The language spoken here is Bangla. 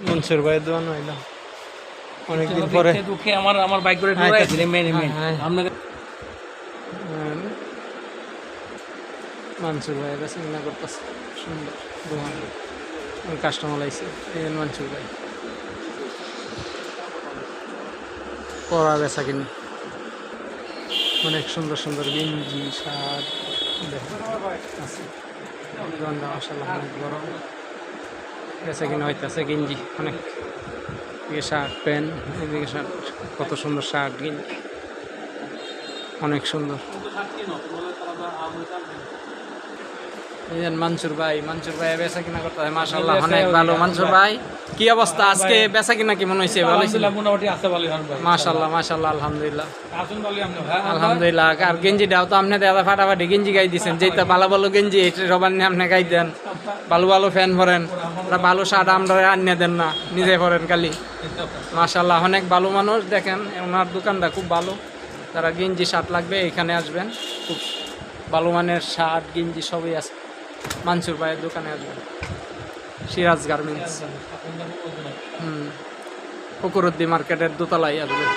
মনসুর ভাইয়ের দোকান হইলাম অনেকদিন পরে। দুঃখে আমার বাইক করে আপনাকে মনসুর ভাইয়ের কাছে কিনা করতেছে সুন্দর দোকান, কাস্টমার আইছে। এই মনসুর ভাই পরা বেচা কিনি, অনেক সুন্দর সুন্দর গেঞ্জি শার্ট আছে। দোকানটা মাশাআল্লাহ অনেক বড়, বেচা কিনা হইতেছে। গেঞ্জি অনেক, এদিকে শার্ট প্যান্ট, এদিকে শার্ট, কত সুন্দর শার্ট গেঞ্জি অনেক সুন্দর। মনসুর ভাই বেচা কিনা করতে হয় মাশাআল্লাহ অনেক ভালো। মনসুর ভাই কি অবস্থা আজকে, বেচা কিনা কেমন হয়েছে? ভালো ছিল মোটামুটি আছে ভালো ভাই, মাশাআল্লাহ মাশাআল্লাহ আলহামদুলিল্লাহ আসুন ভালো আপনি। আলহামদুলিল্লাহ। আর গেঞ্জিটাও তো আপনি দাদা ফাটাফাটি গেঞ্জি গাই দিচ্ছেন, যেটা ভালো ভালো গেঞ্জি এটা সবার নিয়ে আপনি গাই দেন, ভালো ভালো ফ্যান ভরেন, ভালো শার্ট আমরা আনিয়ে দেন না, নিজে ভরেন খালি। মাশাআল্লাহ অনেক ভালো মানুষ। দেখেন ওনার দোকানটা খুব ভালো, যারা গেঞ্জি শার্ট লাগবে এখানে আসবেন, খুব ভালো মানের শার্ট গেঞ্জি সবই আছে। মনসুর ভাইয়ের দোকানে আসবেন, সিরাজ গার্মেন্টস, ফকরুদ্দি মার্কেটের দোতলায় আসবেন।